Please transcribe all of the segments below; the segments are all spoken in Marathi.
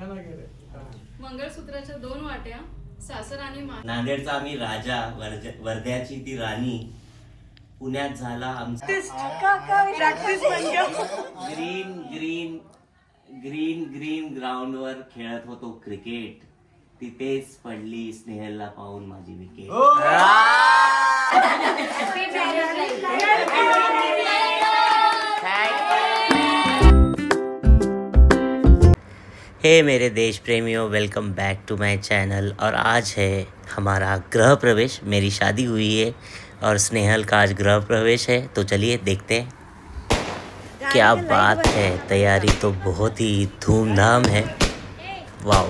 मंगळसूत्राच्या 2 वाट्या, सासर आणि माहेर. नांदेडचा आम्ही राजा, वर्ध्याची ती राणी, पुण्यात झाला आमचा ग्रीन ग्रीन ग्रीन ग्रीन ग्राउंडवर खेळत होतो क्रिकेट, तिथेच पडली स्नेहलला पाहून माझी विकेट. हे मेरे देश प्रेमियों, welcome back to my channel. और आज है हमारा गृह प्रवेश। मेरी शादी हुई है और स्नेहल का आज गृह प्रवेश है, तो चलिए देखते हैं। क्या बात है, तैयारी तो बहुत ही धूमधाम है। वाह।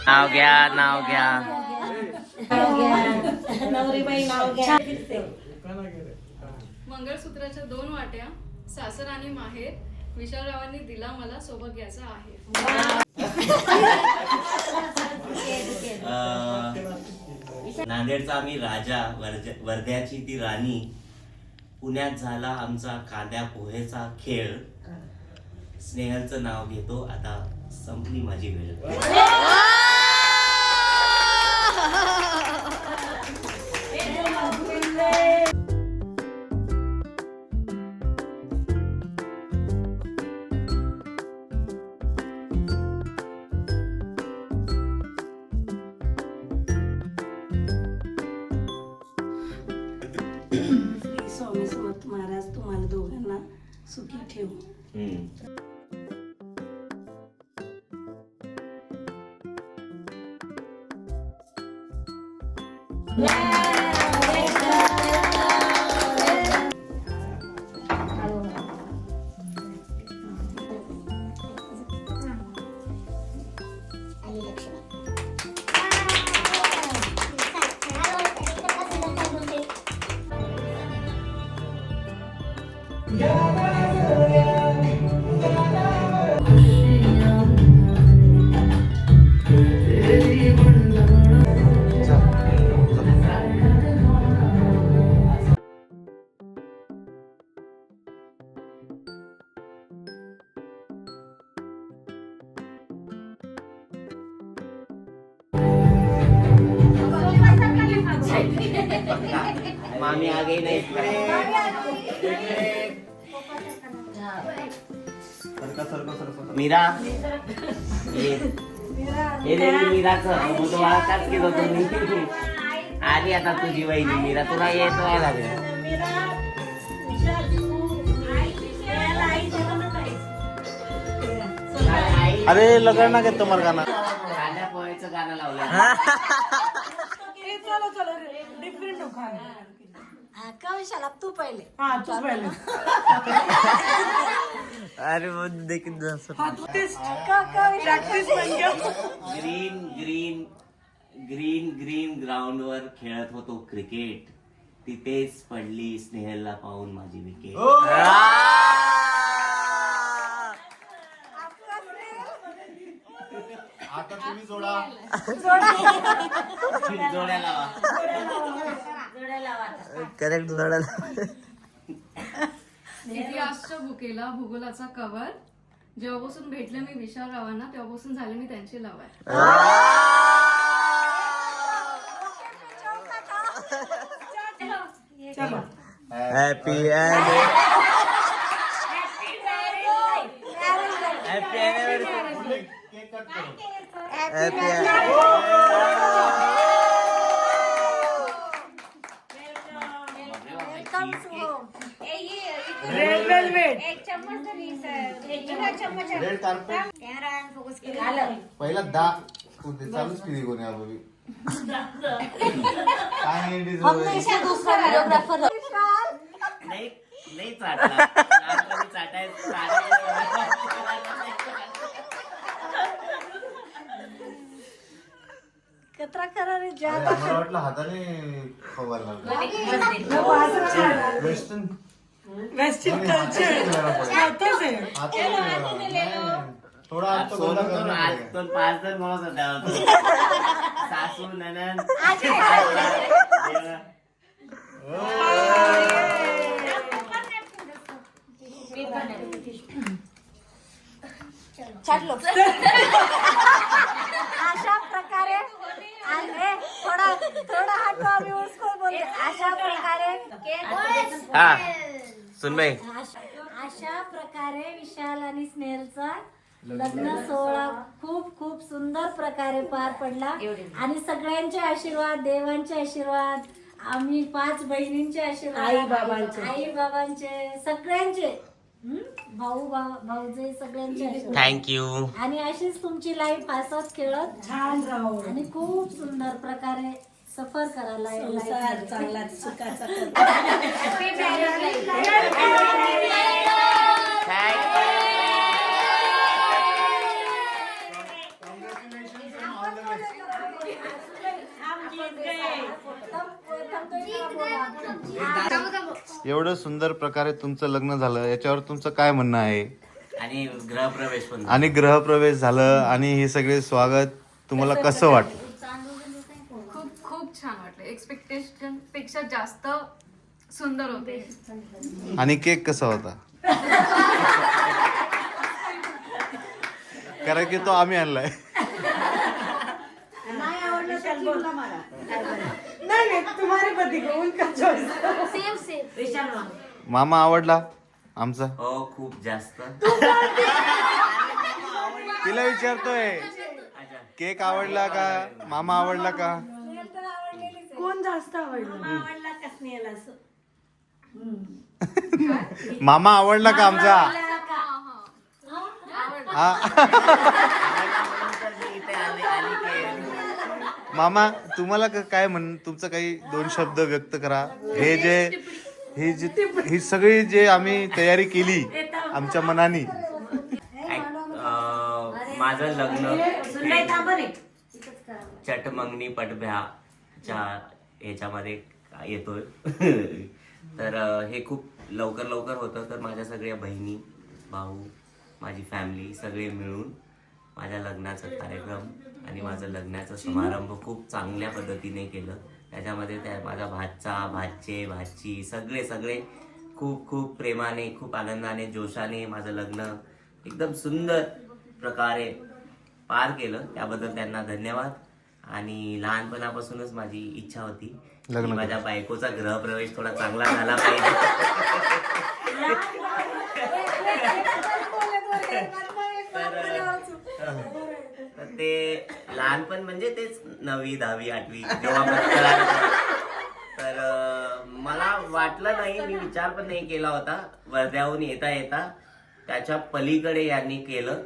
नाव घ्या मंगळसूत्राच्या 2 वाट्या, सासर आणि माहेर, विशालरावांनी दिला मला सौभाग्याचा आहे. नांदेडचा आम्ही राजा, वर्ध्याची ती राणी, पुण्यात झाला आमचा कांद्या पोहेचा खेळ. स्नेहलचं नाव घेतो, आता संपली माझी वेळ. स्वामी समर्थ महाराज तुम्हाला दोघांना सुखी ठेवू. मामी आ गई नहीं। मीरा ये दे मीराचं बुधवारचाच केलं तुम्ही. आली आता तुझी वहिनी मीरा, तुला येतो आहे लागेल. अरे लगाना के तुम्हार गाना कांद्या पोहेचं गाणं लावलं. चलो चलो डिफरेंट हो खाना. का विशाल तू पहिले. हाँ तू पहिले. अरे वो देखिए प्रॅक्टिस बन गया. ग्रीन ग्रीन ग्रीन ग्रीन ग्राउंडवर खेळत होतो क्रिकेट, तिथेच पडली स्नेहलला पाहून माझी विकेट. आता तुम्ही जोडा. जोड्या लावा. करेक्ट जोडायला. इतिहासच्या बुकेला भूगोलाचा कवर. जेव्हापासून भेटले मी विशाल रावांना तेव्हापासून झाले मी त्यांची लवर. Happy red carpet. पहिला दा कोणते चालूच किती कोणी अभी काय नाही नाही चाटला. लहानपणी कतरा करा रे जा. मला वाटलं हाताने खवायला वेस्टर्न थोडा तो 5 जण म्हणत होता. सासू ननन अशा प्रकारे थोडा थोडा हटवा आम्ही उसको बोलते. अशा प्रकारे हा सुन बाई. अशा प्रकारे विशाल आणि स्नेहलचा लग्न सोहळा खूप खूप सुंदर प्रकारे पार पडला आणि सगळ्यांचे आशीर्वाद, देवांचे आशीर्वाद, आम्ही 5 बहिणींचे आशीर्वाद, आई बाबांचे सगळ्यांचे, भाऊजे सगळ्यांचे आशीर्वाद. थँक्यू. आणि अशीच तुमची लाईफ हसत खेळत छान राहू आणि खूप सुंदर प्रकारे सफर करायला चांगला सुखाचा. एवढं सुंदर प्रकारे तुमचं लग्न झालं याच्यावर तुमचं काय म्हणणं आहे? आणि गृहप्रवेश पण आणि गृहप्रवेश झालं आणि हे सगळे स्वागत तुम्हाला कसं वाटलं? खूप खूप छान वाटलं. एक्सपेक्टेशन पेक्षा जास्त सुंदर होते. आणि केक कसा होता? कारण की तो आम्ही आणलाय. मामा आवडला आमचा? हो खूप जास्त. तिला विचारतोय केक आवडला का, मामा आवडला का? कोण जास्त आवडलं? मामा आवडला का आमचा? हा. मामा तुम्हाला काय तुमचं काही 2 शब्द व्यक्त करा. ही सगळी जे आम्ही तयारी केली आमच्या मनाने. माझं लग्न चटमंगनी पटभ्याच्या ह्याच्यामध्ये येतोय. तर हे खूप लवकर होतं. तर माझ्या सगळ्या बहिणी, भाऊ, माझी फॅमिली सगळे मिळून माझ्या लग्नाचा कार्यक्रम आणि माझं लग्नाचा समारंभ खूप चांगल्या पद्धतीने केलं. त्याच्यामध्ये माझा भाचा, भाचे, भाची सगळे खूप खूप प्रेमाने, खूप आनंदाने, जोशाने माझं लग्न एकदम सुंदर प्रकारे पार केलं. त्याबद्दल त्यांना धन्यवाद. आणि लहानपणापासूनच माझी इच्छा होती की माझ्या बायकोचा गृहप्रवेश थोडा चांगला झाला पाहिजे. तर ते लहानपण म्हणजे तेच 9वी 10वी 8वी जेव्हा तर मला वाटलं नाही, मी विचार पण नाही केला होता. वर्ध्याहून येता त्याच्या पलीकडे यांनी केलं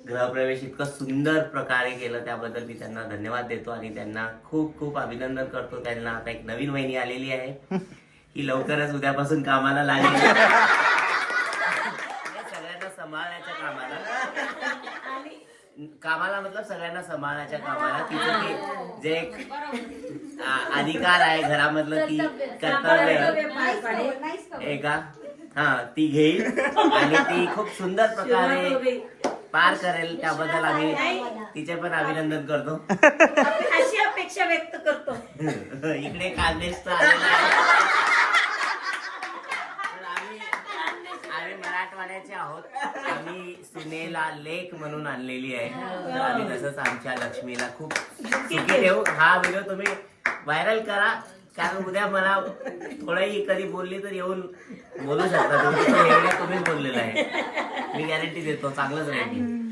गृहप्रवेश. इतकं सुंदर प्रकारे केलं त्याबद्दल मी त्यांना धन्यवाद देतो आणि त्यांना खूप खूप अभिनंदन करतो. त्यांना आता एक नवीन वहिनी आलेली आहे, ही लवकरच उद्यापासून कामाला लागली. सगळ्यांना सांभाळण्याच्या कामाला. कामाला मतलब सगळ्यांना सांभाळण्याच्या कामाला तिचं जे एक अधिकार आहे घरामधलं ती कर्तव्य एका ती घेईल आणि ती खूप सुंदर प्रकारे पार करेल. त्याबद्दल आम्ही तिचे पण अभिनंदन करतो. अशी अपेक्षा व्यक्त करतो. इकडे कांदेश आम्ही मराठवाड्याचे आहोत. आम्ही सुनेला लेक म्हणून आणलेली आहे. तर आम्ही तसंच आमच्या लक्ष्मीला खूप सुखी ठेवू. हा व्हिडिओ तुम्ही व्हायरल करा, कारण उद्या मला थोडंही कधी बोलली तर येऊन बोलू शकता तुम्ही. तुम्हीच बोललेलं आहे, मी गॅरंटी देतो चांगलंच राहील.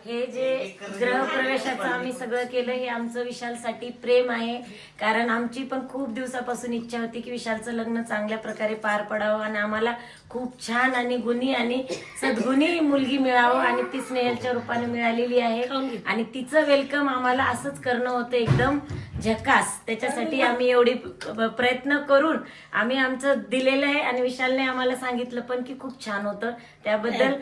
हे जे गृहप्रवेशाचं आम्ही सगळं केलं हे आमचं विशालसाठी प्रेम आहे. कारण आमची पण खूप दिवसापासून इच्छा होती की विशालचं लग्न चांगल्या प्रकारे पार पडावं आणि आम्हाला खूप छान आणि गुणी आणि सद्गुणी मुलगी मिळावं आणि ती स्नेहलच्या रूपाने मिळालेली आहे. आणि तिचं वेलकम आम्हाला असंच करणं होतं एकदम झकास. त्याच्यासाठी आम्ही एवढी प्रयत्न करून आम्ही आमचं दिलेलं आहे आणि विशालने आम्हाला सांगितलं पण की खूप छान होतं. त्याबद्दल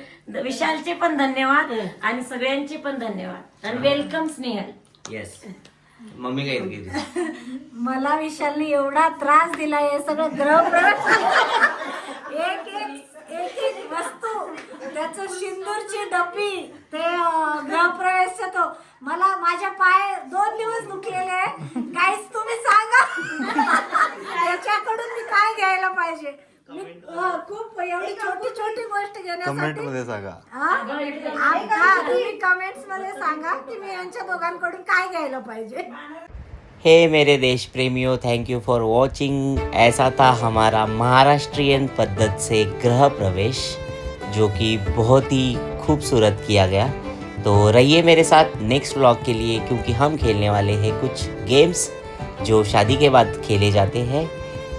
विशालचे पण धन्यवाद आणि सगळ्यांचे पण धन्यवाद आणि वेलकम स्नेहल. येस, मम्मी काय गेली. मला विशालने एवढा त्रास दिला हे सगळं गृहप्रवेश एक एक वस्तू त्याचं सिंदूरची डब्बी ते गृहप्रवेशचं तो मला माझ्या पाय 2 दिवस दुखलेले आहे. काहीच तुम्ही सांगा त्याच्याकडून मी काय घ्यायला पाहिजे. मी खूप एवढी छोटी छोटी गोष्ट कमेंट घेण्यासाठी मध्ये सांगा. तुम्ही कमेंट्स मध्ये सांगा की मी यांच्या दोघांकडून काय घ्यायला पाहिजे. हे मेरे देश प्रेमियों, थैंक यू फॉर वॉचिंग. ऐसा था हमारा महाराष्ट्रियन पद्धत से गृह प्रवेश, जो कि बहुत ही खूबसूरत किया गया. तो रहिए मेरे साथ नेक्स्ट व्लॉग के लिए, क्योंकि हम खेलने वाले हैं कुछ गेम्स जो शादी के बाद खेले जाते हैं.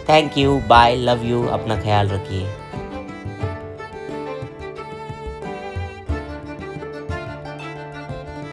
Thank you, bye, love you, अपना ख्याल रखिए.